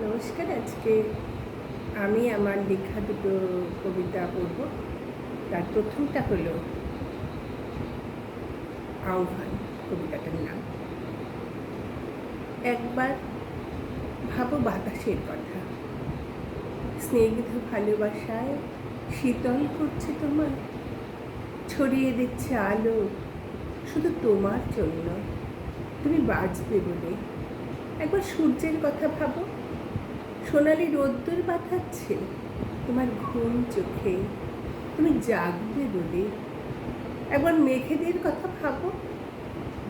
নমস্কার। আজকে আমি আমার লেখা দুটো কবিতা পড়ব। তার প্রথমটা হলো আহ্বান। কবিতাটার নাম। একবার ভাবো বাতাসের কথা, স্নিগ্ধ ভালোবাসায় শীতল করছে তোমার, ছড়িয়ে দিচ্ছে আলো শুধু তোমার জন্য, তুমি বাঁচবে বলে। একবার সূর্যের কথা ভাবো, সোনালি রোদ্দুর পাঠাচ্ছে তোমার ঘুম চোখে, তুমি জাগবে বলে। একবার মেঘেদের কথা ভাবো,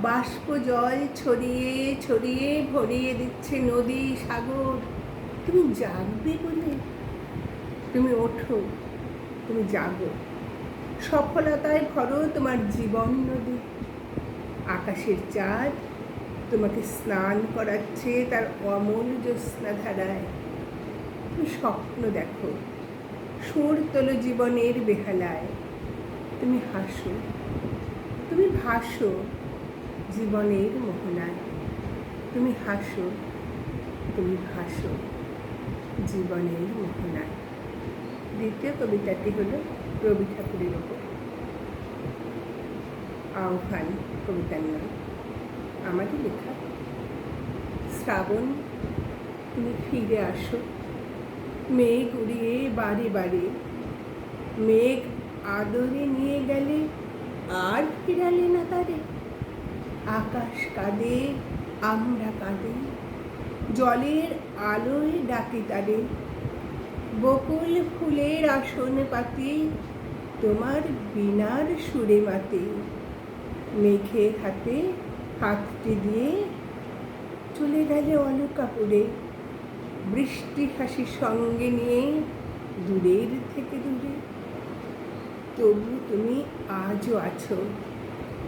বাষ্প জল ছড়িয়ে ছড়িয়ে ভরিয়ে দিচ্ছে নদী সাগর, তুমি জাগবে বলে। তুমি ওঠো, তুমি জাগো, সফলতায় ভরো তোমার জীবন নদী। আকাশের চাঁদ তোমাকে স্নান করাচ্ছে তার অমল জ্যোৎস্না ধারায়। তুমি স্বপ্ন দেখো, সুর তোলো জীবনের বেহালায়। তুমি হাসো, তুমি ভাসো জীবনের মোহনায়। তুমি হাসো, তুমি ভাসো জীবনের মোহনায়। দ্বিতীয় কবিতাটি হলো রবি ঠাকুরের ওপর। আহ্বান কবিতার নাম, আমারই লেখা। শ্রাবণ, তুমি ফিরে আসো, মেঘ উড়িয়ে বাড়ি বাড়ি। মেঘ আদরে নিয়ে গেলে আর ফিরালে না তারে। আকাশ কাঁদে, আমরা কাঁদে, জলের আলোয় ডাকি তারে। বকুল ফুলের আসন পাতি তোমার বীণার সুরে মাতে। মেঘের হাতে হাতটি দিয়ে চলে গেলে অলকাপুরে। বৃষ্টি হাসি সঙ্গে নিয়ে দূরের থেকে দূরে। তবু তুমি আজও আছো,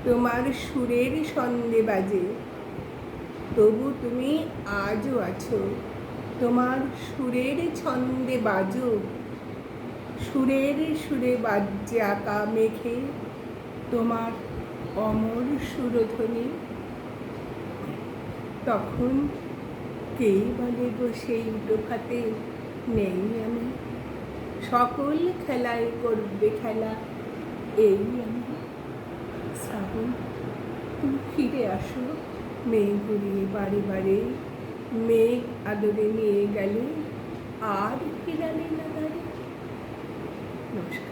তোমার সুরের সন্ধ্যে বাজে। তবু তুমি আজও আছো, তোমার সুরের ছন্দে বাজো। সুরের সুরে বাজছে আঁকা মেঘে তোমার অমর সুরধ্বনি। তখন কেই বলে গো সেই উটোভাতে নেই আমি, সকল খেলায় করবে খেলা এই আমি। শ্রাবণ, তুমি ফিরে আসো, মেঘ ঘুরিয়ে বাড়ি বাড়ি। মেঘ আদরে নিয়ে গেলে আর ফিরালে না দাঁড়ে। নমস্কার।